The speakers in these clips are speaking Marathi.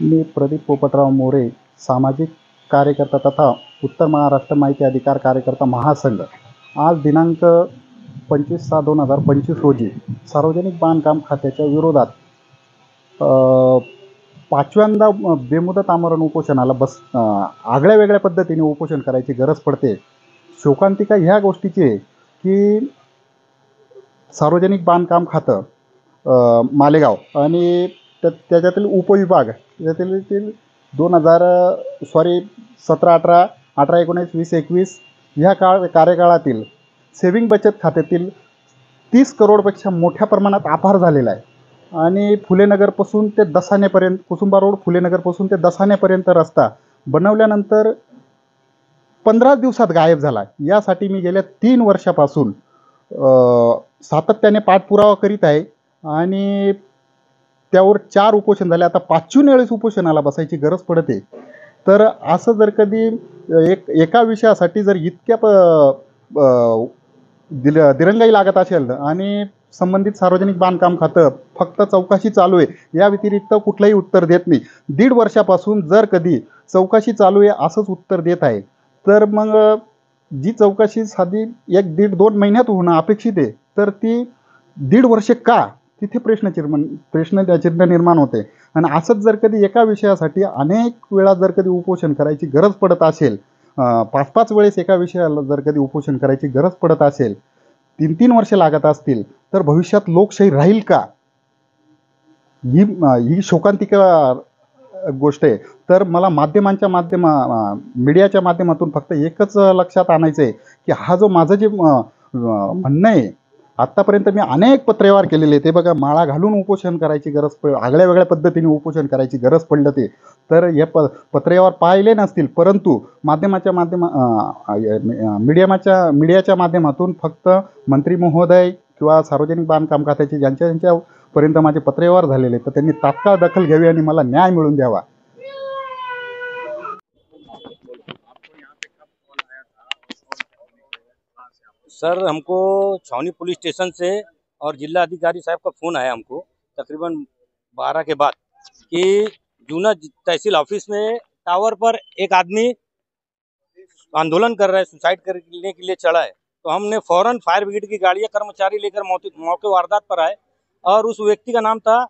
मी प्रदीप पोपटराव मोरे, सामाजिक कार्यकर्ता तथा उत्तर महाराष्ट्र माहिती अधिकार कार्यकर्ता महासंघ, आज दिनांक 25/6/2025 रोजी सार्वजनिक बांधकाम खात्याच्या विरोधात पाचव्यांदा बेमुदत आमरण उपोषणाला आगळ्या वेगळ्या पद्धतीने उपोषण करायची गरज पडते. शोकांतिका ह्या गोष्टीची आहे की सार्वजनिक बांधकाम खातं मालेगाव आणि त्याच्यातील उपविभाग यातील 17, 18, 19, 20, 21 ह्या कार्यकाळातील सेविंग बचत खात्यातील 30 करोडपेक्षा मोठ्या प्रमाणात अपहार झालेला आहे. आणि फुलेनगरपासून ते दसानेपर्यंत, कुसुंबा रोड फुलेनगरपासून ते दसानेपर्यंत रस्ता बनवल्यानंतर 15 दिवसात गायब झाला. यासाठी मी गेल्या 3 वर्षापासून सातत्याने पाठपुरावा करीत आहे आणि त्यावर 4 उपोषण झाले. आता 5व्या वेळेस उपोषणाला बसायची गरज पडते. तर असं जर कधी एका विषयासाठी जर इतक्या दिरंगाई लागत असेल आणि संबंधित सार्वजनिक बांधकाम खातं फक्त चौकशी चालू आहे या व्यतिरिक्त कुठलंही उत्तर देत नाही. 1.5 वर्षापासून जर कधी चौकशी चालू आहे असंच उत्तर देत आहे, तर मग जी चौकशी साधी 1-1.5-2 महिन्यात होणं अपेक्षित आहे, तर ती 1.5 वर्ष का? तिथे प्रश्नचिन्ह निर्माण होते. आणि असंच जर कधी एका विषयासाठी अनेक वेळा जर कधी उपोषण करायची गरज पडत असेल, 5-5 वेळेस एका विषयाला जर कधी उपोषण करायची गरज पडत असेल, 3-3 वर्ष लागत असतील, तर भविष्यात लोकशाही राहील का? ही शोकांतिका गोष्ट आहे. तर मला मीडियाच्या माध्यमातून फक्त एकच लक्षात आणायचं आहे की हा जो माझं जे म्हणणं आहे, आत्तापर्यंत मी अनेक पत्रव्यवहार केलेले. ते बघा, माळा घालून उपोषण करायची गरज आगळ्या वेगळ्या पद्धतीने उपोषण करायची गरज पडलं ते. तर हे पत्रव्यवहार पाहिले नसतील, परंतु मीडियाच्या माध्यमातून फक्त मंत्री महोदय किंवा सार्वजनिक बांधकाम खात्याचे ज्यांच्यापर्यंत माझे पत्रव्यवहार झालेले, तर त्यांनी तात्काळ दखल घ्यावी आणि मला न्याय मिळवून द्यावा. सर, हमको छावनी पुलिस स्टेशन से और जिला अधिकारी साहब का फ़ोन आया हमको तकरीबन 12 के बाद कि जूना तहसील ऑफिस में टावर पर एक आदमी आंदोलन कर रहा है, सुसाइड करने के लिए चढ़ा है। तो हमने फौरन फायर ब्रिगेड की गाड़ियां कर्मचारी लेकर मौके वारदात पर आए और उस व्यक्ति का नाम था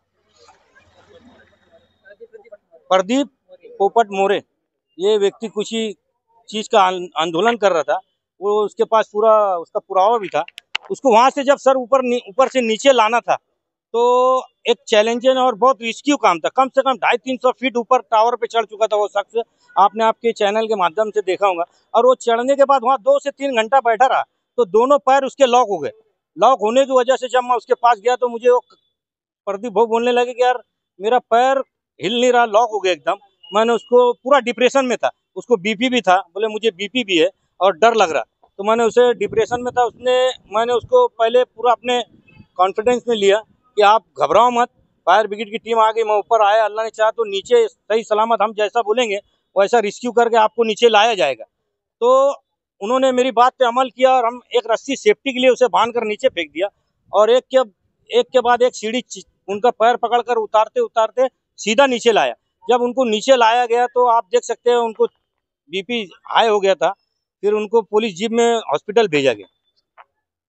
प्रदीप पोपट मोरे। ये व्यक्ति कुछ ही चीज का आंदोलन कर रहा था, वो उसके पास पूरा उसका पुरावा भी था। उसको वहां से जब सर ऊपर से नीचे लाना था तो एक चैलेंजिंग और बहुत रिस्क्यू काम था। कम से कम 250-300 फीट ऊपर टावर पे चढ़ चुका था वो शख्स, आपने आपके चैनल के माध्यम से देखा होगा। और वो चढ़ने के बाद वहाँ 2 से 3 घंटा बैठा रहा, तो दोनों पैर उसके लॉक हो गए। लॉक होने की वजह से जब मैं उसके पास गया तो मुझे वो प्रदीप भाई बोलने लगे कि यार मेरा पैर हिल नहीं रहा, लॉक हो गया एकदम। मैंने उसको, पूरा डिप्रेशन में था, उसको बीपी भी था, बोले मुझे बीपी भी है और डर लग रहा। तो मैंने उसे, डिप्रेशन में था, मैंने उसको पहले पूरा अपने कॉन्फिडेंस में लिया कि आप घबराओ मत, फायर ब्रिगेड की टीम आ गई। मैं ऊपर आया, अल्लाह ने चाहा तो नीचे सही सलामत, हम जैसा बोलेंगे वैसा रिस्क्यू करके आपको नीचे लाया जाएगा। तो उन्होंने मेरी बात पे अमल किया और हम एक रस्सी सेफ्टी के लिए उसे बांध कर नीचे फेंक दिया और एक के बाद एक सीढ़ी उनका पैर पकड़कर उतारते उतारते सीधा नीचे लाया। जब उनको नीचे लाया गया तो आप देख सकते हैं उनको बीपी हाई हो गया था। फिर उनको पुलिस जीप में हॉस्पिटल भेजा गया।